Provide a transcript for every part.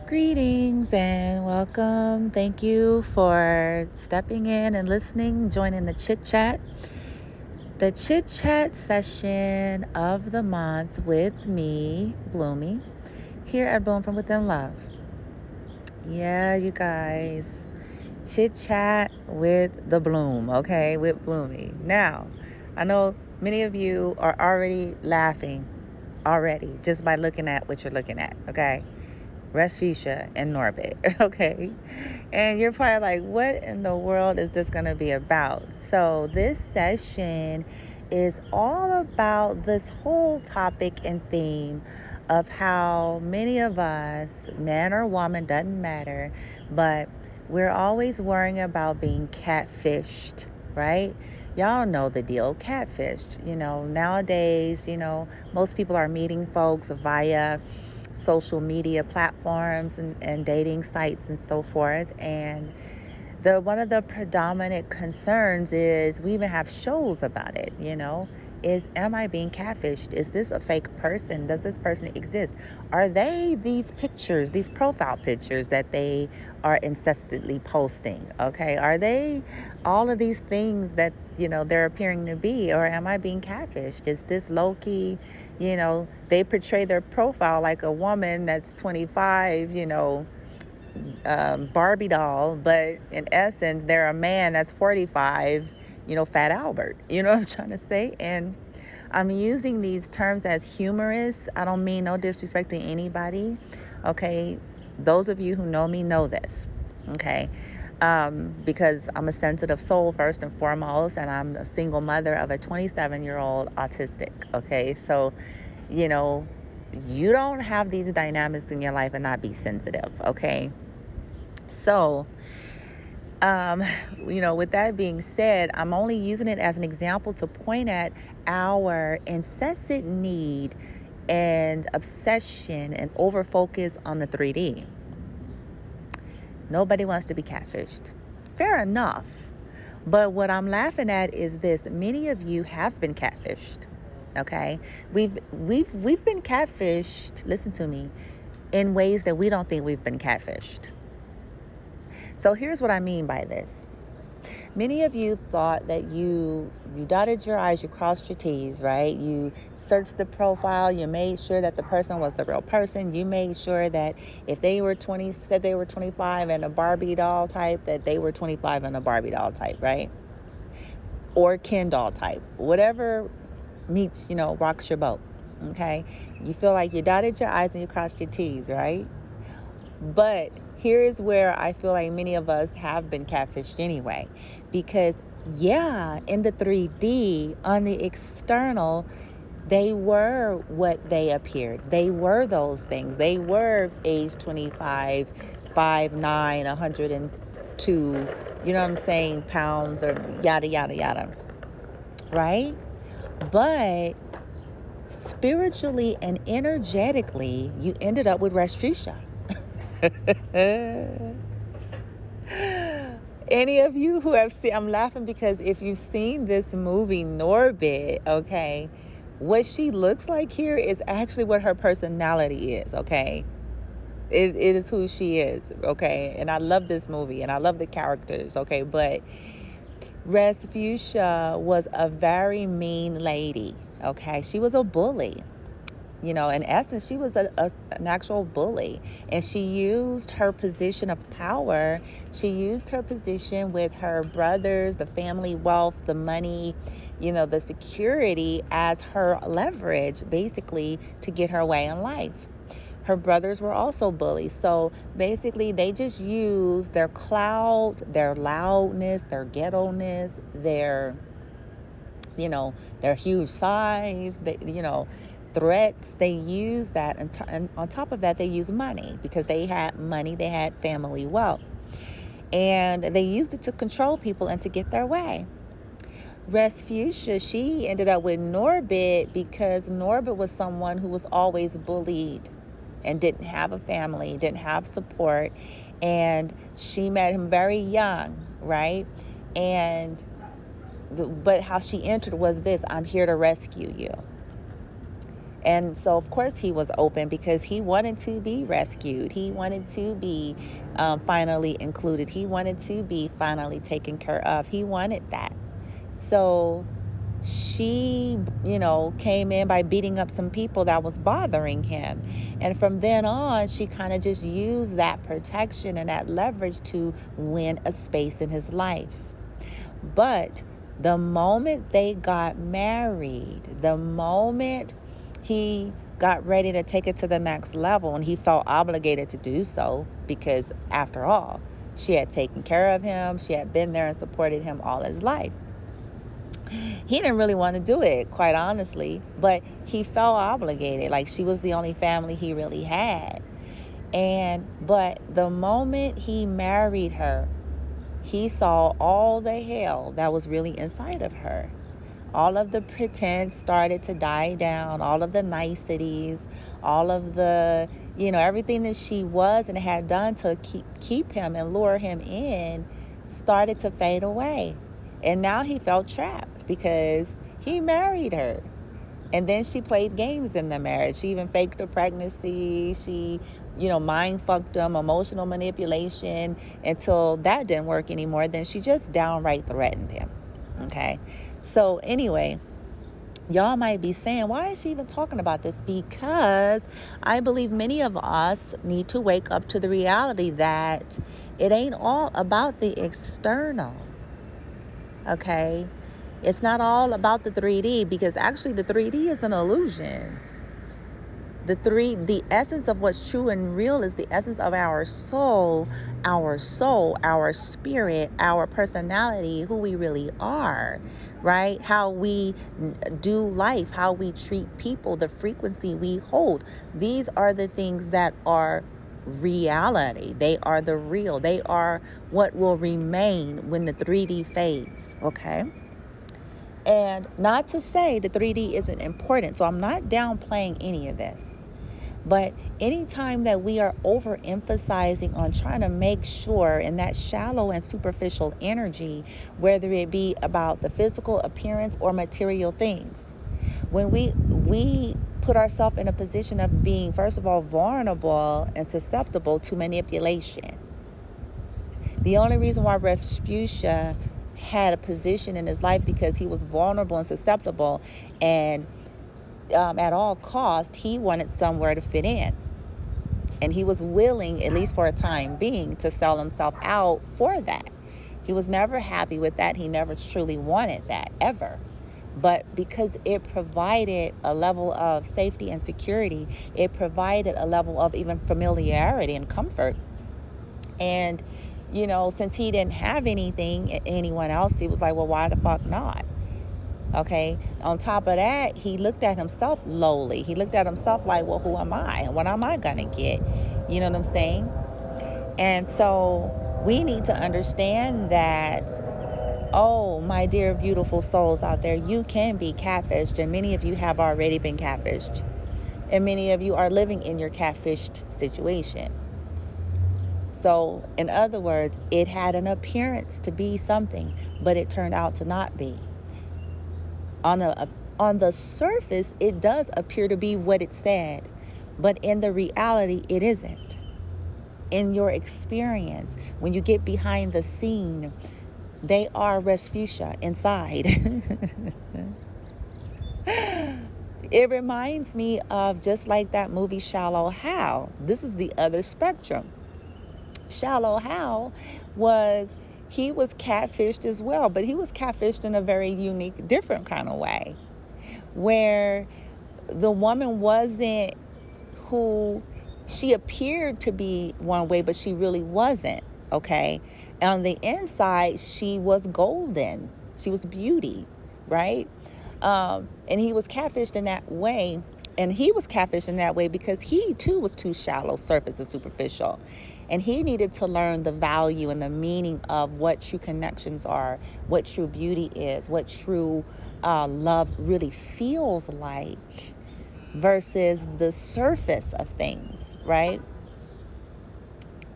Greetings and welcome. Thank you for stepping in and listening, joining the chit chat. The chit chat session of the month with me, Bloomy, here at Bloom from Within Love. Yeah, you guys, chit chat with the Bloom, okay, with Bloomy. Now, I know many of you are already laughing already just by looking at what you're looking at, okay? Resfucia and Norbit, okay? And you're probably like, what in the world is this going to be about? So this session is all about this whole topic and theme of how many of us, man or woman, doesn't matter, but we're always worrying about being catfished, right? Y'all know the deal, catfished. Nowadays, most people are meeting folks via social media platforms and dating sites and so forth. And one of the predominant concerns is we even have shows about it, is, am I being catfished? Is this a fake person? Does this person exist? Are they these pictures, these profile pictures that they are incessantly posting? Okay. Are they all of these things that, they're appearing to be, or am I being catfished? Is this low key, they portray their profile like a woman that's 25, Barbie doll, but in essence, they're a man that's 45, Fat Albert. You know what I'm trying to say? And I'm using these terms as humorous. I don't mean no disrespect to anybody. Okay. Those of you who know me know this. Okay. Because I'm a sensitive soul first and foremost, and I'm a single mother of a 27-year-old autistic. Okay. So, you don't have these dynamics in your life and not be sensitive. Okay. So, with that being said, I'm only using it as an example to point at our incessant need and obsession and over focus on the 3D. Nobody wants to be catfished. Fair enough. But what I'm laughing at is this: many of you have been catfished. Okay? We've been catfished, listen to me, in ways that we don't think we've been catfished. So here's what I mean by this. Many of you thought that you dotted your I's, you crossed your T's, right? You searched the profile, you made sure that the person was the real person. You made sure that if they were 20, said they were 25 and a Barbie doll type, that they were 25 and a Barbie doll type, right? Or Ken doll type. Whatever meets, rocks your boat, okay? You feel like you dotted your I's and you crossed your T's, right? But here is where I feel like many of us have been catfished anyway. Because, in the 3D, on the external, they were what they appeared. They were those things. They were age 25, 5'9", 102, you know what I'm saying, pounds, or yada, yada, yada. Right? But spiritually and energetically, you ended up with Resfucia. Any of you who have seen, I'm laughing because if you've seen this movie Norbit, okay, what she looks like here is actually what her personality is, okay? It is who she is, okay? And I love this movie and I love the characters, okay? But Resfucia was a very mean lady, okay? She was a bully. In essence, she was an actual bully, and she used her position of power. She used her position with her brothers, the family wealth, the money, the security as her leverage, basically, to get her way in life. Her brothers were also bullies. So basically, they just used their clout, their loudness, their ghetto-ness, their huge size, threats. They use that, and on top of that, they use money because they had money, they had family wealth, and they used it to control people and to get their way. Resfucia, she ended up with Norbit because Norbit was someone who was always bullied and didn't have a family, didn't have support, and she met him very young, right? But how she entered was this: I'm here to rescue you. And so, of course, he was open because he wanted to be rescued. He wanted to be finally included. He wanted to be finally taken care of. He wanted that. So she, came in by beating up some people that was bothering him. And from then on, she kind of just used that protection and that leverage to win a space in his life. But the moment they got married, the moment he got ready to take it to the next level, and he felt obligated to do so because, after all, she had taken care of him. She had been there and supported him all his life. He didn't really want to do it, quite honestly, but he felt obligated. Like, she was the only family he really had. But the moment he married her, he saw all the hell that was really inside of her. All of the pretense started to die down, all of the niceties, all of the, everything that she was and had done to keep him and lure him in started to fade away. And now he felt trapped because he married her. And then she played games in the marriage. She even faked a pregnancy. She, mind fucked him, emotional manipulation, until that didn't work anymore. Then she just downright threatened him. Okay. So anyway, y'all might be saying, why is she even talking about this? Because I believe many of us need to wake up to the reality that it ain't all about the external. Okay. It's not all about the 3D, because actually the 3D is an illusion. The essence of what's true and real is the essence of our soul, our spirit, our personality, who we really are, right? How we do life, how we treat people, the frequency we hold. These are the things that are reality. They are the real. They are what will remain when the 3D fades, okay? And not to say the 3D isn't important. So I'm not downplaying any of this. But anytime that we are overemphasizing on trying to make sure in that shallow and superficial energy, whether it be about the physical appearance or material things, when we put ourselves in a position of being, first of all, vulnerable and susceptible to manipulation. The only reason why Refugia had a position in his life because he was vulnerable and susceptible, and at all cost, he wanted somewhere to fit in. And he was willing, at least for a time being, to sell himself out for that. He was never happy with that. He never truly wanted that, ever. But because it provided a level of safety and security, it provided a level of even familiarity and comfort. And, since he didn't have anyone else, he was like, well, why the fuck not? Okay. On top of that, he looked at himself lowly. He looked at himself like, well, who am I? And what am I going to get? You know what I'm saying? And so we need to understand that, oh, my dear, beautiful souls out there, you can be catfished. And many of you have already been catfished. And many of you are living in your catfished situation. So, in other words, it had an appearance to be something, but it turned out to not be. On the surface, it does appear to be what it said, but in the reality, it isn't. In your experience, when you get behind the scene, they are res fuchsia inside. It reminds me of just like that movie Shallow Hal. This is the other spectrum. Shallow Hal he was catfished as well, but he was catfished in a very unique, different kind of way, where the woman wasn't who she appeared to be one way, but she really wasn't, okay? On the inside, she was golden. She was beauty, right? And he was catfished in that way. And he was catfished in that way because he, too, was too shallow, surface, and superficial. And he needed to learn the value and the meaning of what true connections are, what true beauty is, what true love really feels like versus the surface of things, right?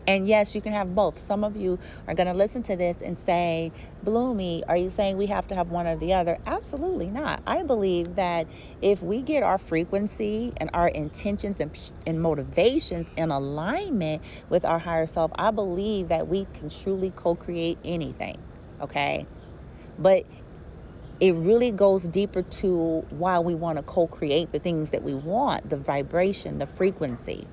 And yes, you can have both. Some of you are going to listen to this and say, Bloomy, are you saying we have to have one or the other? Absolutely not. I believe that if we get our frequency and our intentions and motivations in alignment with our higher self, I believe that we can truly co-create anything. Okay? But it really goes deeper to why we want to co-create the things that we want, the vibration, the frequency.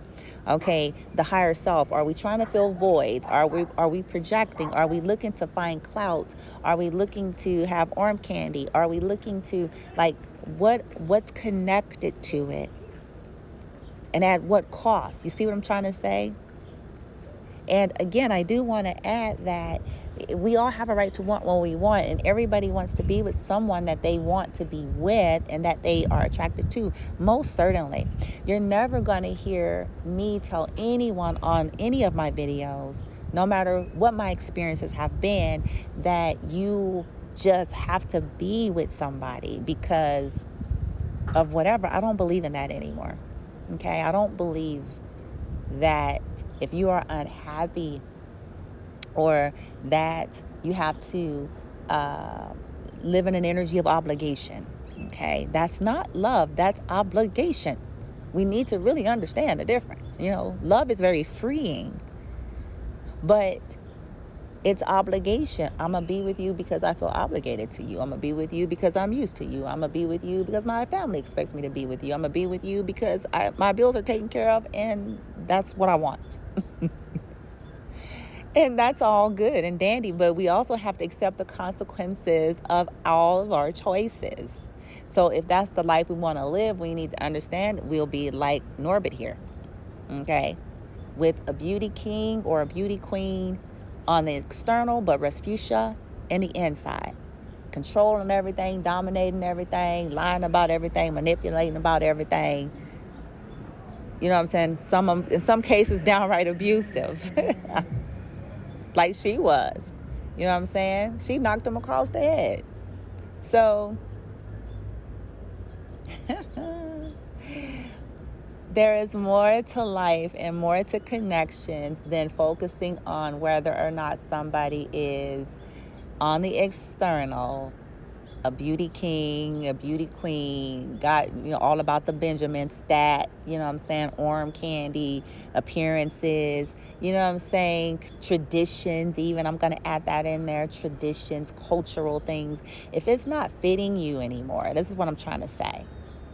Okay, the higher self. Are we trying to fill voids? Are we projecting? Are we looking to find clout? Are we looking to have arm candy? Are we looking to, like, what's connected to it? And at what cost? You see what I'm trying to say? And again, I do want to add that we all have a right to want what we want, and everybody wants to be with someone that they want to be with and that they are attracted to. Most certainly. You're never going to hear me tell anyone on any of my videos, no matter what my experiences have been, that you just have to be with somebody because of whatever. I don't believe in that anymore. Okay? I don't believe that if you are unhappy or that you have to live in an energy of obligation. Okay, that's not love, that's obligation. We need to really understand the difference. Love is very freeing, but it's obligation. I'm going to be with you because I feel obligated to you. I'm going to be with you because I'm used to you. I'm going to be with you because my family expects me to be with you. I'm going to be with you because my bills are taken care of and that's what I want. And that's all good and dandy, but we also have to accept the consequences of all of our choices. So if that's the life we want to live, we need to understand we'll be like Norbit here, okay? With a beauty king or a beauty queen on the external, but Rasputia in the inside. Controlling everything, dominating everything, lying about everything, manipulating about everything. You know what I'm saying? In some cases, downright abusive. Like she was. You know what I'm saying? She knocked him across the head. So there is more to life and more to connections than focusing on whether or not somebody is on the external, a beauty king, a beauty queen, got, all about the Benjamin stat, arm candy, appearances, traditions, even, I'm going to add that in there, traditions, cultural things. If it's not fitting you anymore, this is what I'm trying to say.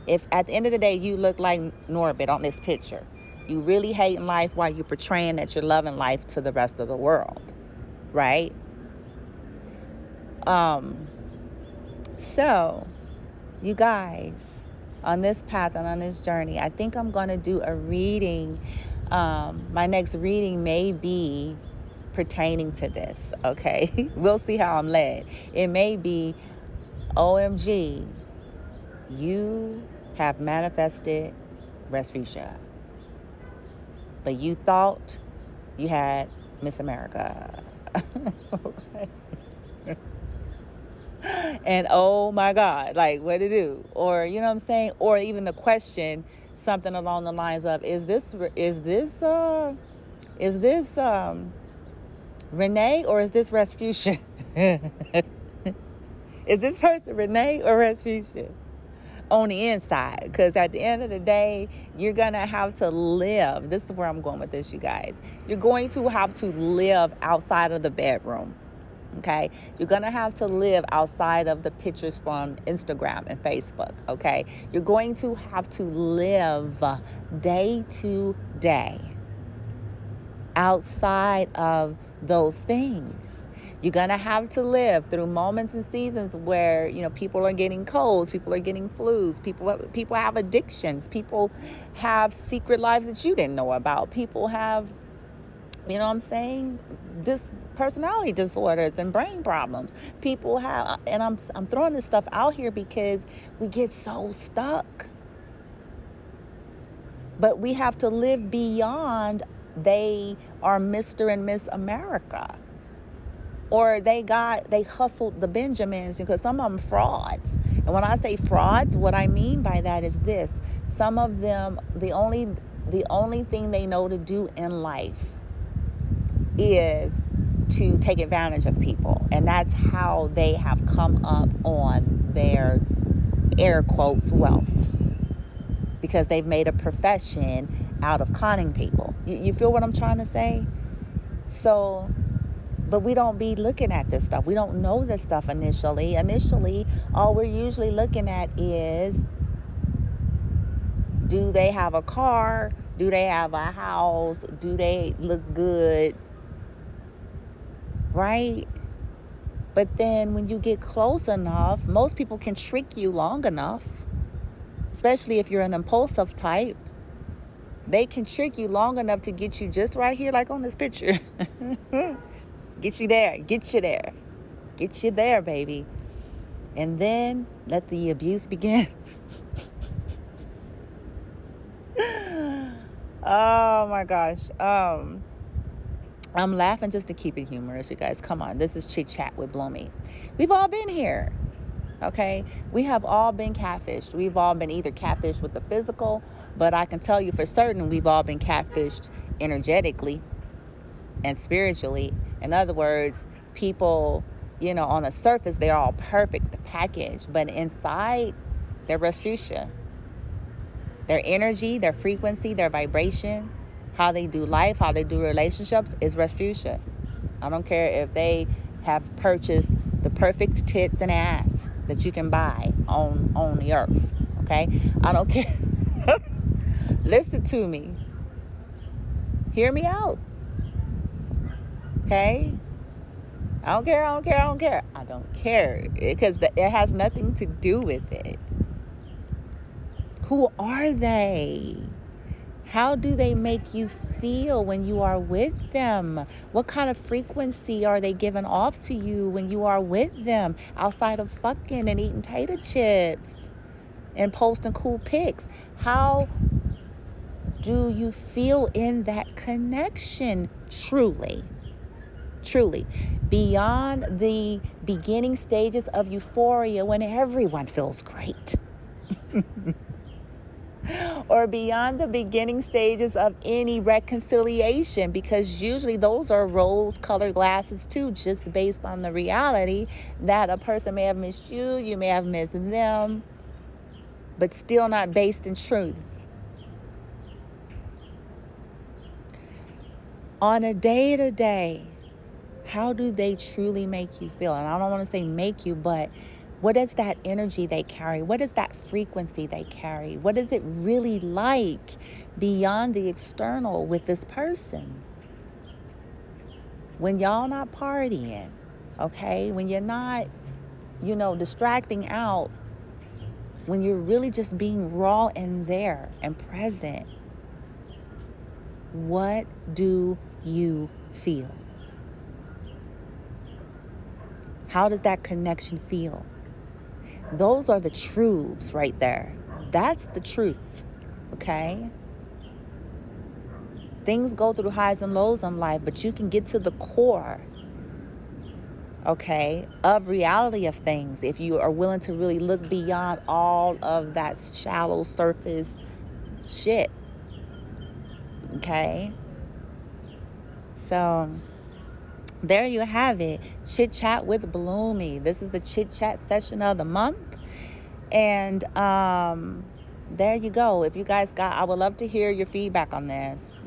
If at the end of the day, you look like Norbit on this picture, you really hating life while you're portraying that you're loving life to the rest of the world, right? So, you guys, on this path and on this journey, I think I'm going to do a reading. My next reading may be pertaining to this, okay? We'll see how I'm led. It may be, OMG, you have manifested Rasputia, but you thought you had Miss America. And oh my God, like, what to do? Or, you know what I'm saying? Or even the question, something along the lines of, is this Renee or is this Rasputia? Is this person Renee or Rasputia on the inside? Because at the end of the day, you're going to have to live. This is where I'm going with this, you guys. You're going to have to live outside of the bedroom. Okay, you're going to have to live outside of the pictures from Instagram and Facebook. Okay, you're going to have to live day to day outside of those things. You're going to have to live through moments and seasons where, people are getting colds, people are getting flus, people have addictions, people have secret lives that you didn't know about, people have, personality disorders and brain problems. People have, and I'm throwing this stuff out here because we get so stuck. But we have to live beyond they are Mr. and Miss America. Or they hustled the Benjamins, because some of them frauds. And when I say frauds, what I mean by that is this. Some of them, the only thing they know to do in life is to take advantage of people. And that's how they have come up on their air quotes wealth, because they've made a profession out of conning people. You feel what I'm trying to say? So, but we don't be looking at this stuff. We don't know this stuff initially. Initially, all we're usually looking at is, do they have a car? Do they have a house? Do they look good? Right? But then when you get close enough, most people can trick you long enough, especially if you're an impulsive type. They can trick you long enough to get you just right here, like on this picture. Get you there, get you there, baby. And then let the abuse begin. Oh my gosh. I'm laughing just to keep it humorous, you guys. Come on. This is Chit Chat with Bloomy. We've all been here. Okay? We have all been catfished. We've all been either catfished with the physical, but I can tell you for certain we've all been catfished energetically and spiritually. In other words, people, on the surface, they're all perfect, the package, but inside, they're Rasputia. Their energy, their frequency, their vibration, how they do life, how they do relationships is Rasputia. I don't care if they have purchased the perfect tits and ass that you can buy on the earth. Okay? I don't care. Listen to me. Hear me out. Okay? I don't care. I don't care. Because it has nothing to do with it. Who are they? How do they make you feel when you are with them? What kind of frequency are they giving off to you when you are with them, outside of fucking and eating tater chips and posting cool pics? How do you feel in that connection truly? Truly, beyond the beginning stages of euphoria when everyone feels great. Or beyond the beginning stages of any reconciliation, because usually those are rose-colored glasses too, just based on the reality that a person may have missed you, you may have missed them, but still not based in truth. On a day-to-day, how do they truly make you feel? And I don't want to say make you, but what is that energy they carry? What is that frequency they carry? What is it really like beyond the external with this person? When y'all not partying, okay? When you're not, distracting out, when you're really just being raw and there and present, what do you feel? How does that connection feel? Those are the truths right there. That's the truth, okay? Things go through highs and lows in life, but you can get to the core, okay, of reality of things if you are willing to really look beyond all of that shallow surface shit, okay? So there you have it. Chit Chat with Bloomy. This is the Chit Chat session of the month. And there you go. If you guys I would love to hear your feedback on this.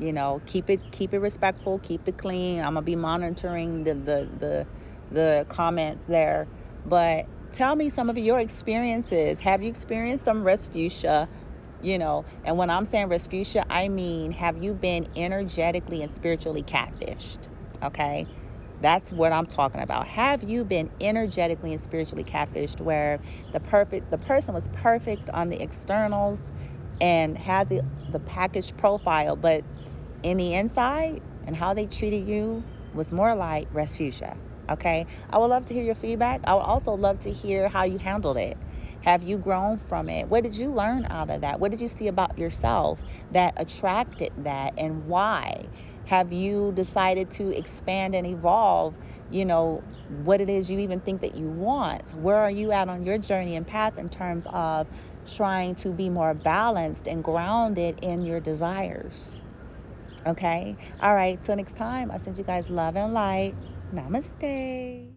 Keep it respectful, keep it clean. I'm gonna be monitoring the comments there. But tell me some of your experiences. Have you experienced some Rasputia? And when I'm saying Rasputia, I mean, have you been energetically and spiritually catfished? Okay? That's what I'm talking about. Have you been energetically and spiritually catfished, where the person was perfect on the externals and had the packaged profile, but in the inside and how they treated you was more like Rasputia? Okay? I would love to hear your feedback. I would also love to hear how you handled it. Have you grown from it? What did you learn out of that? What did you see about yourself that attracted that, and why? Have you decided to expand and evolve, what it is you even think that you want? Where are you at on your journey and path in terms of trying to be more balanced and grounded in your desires? Okay? All right, till next time, I send you guys love and light. Namaste.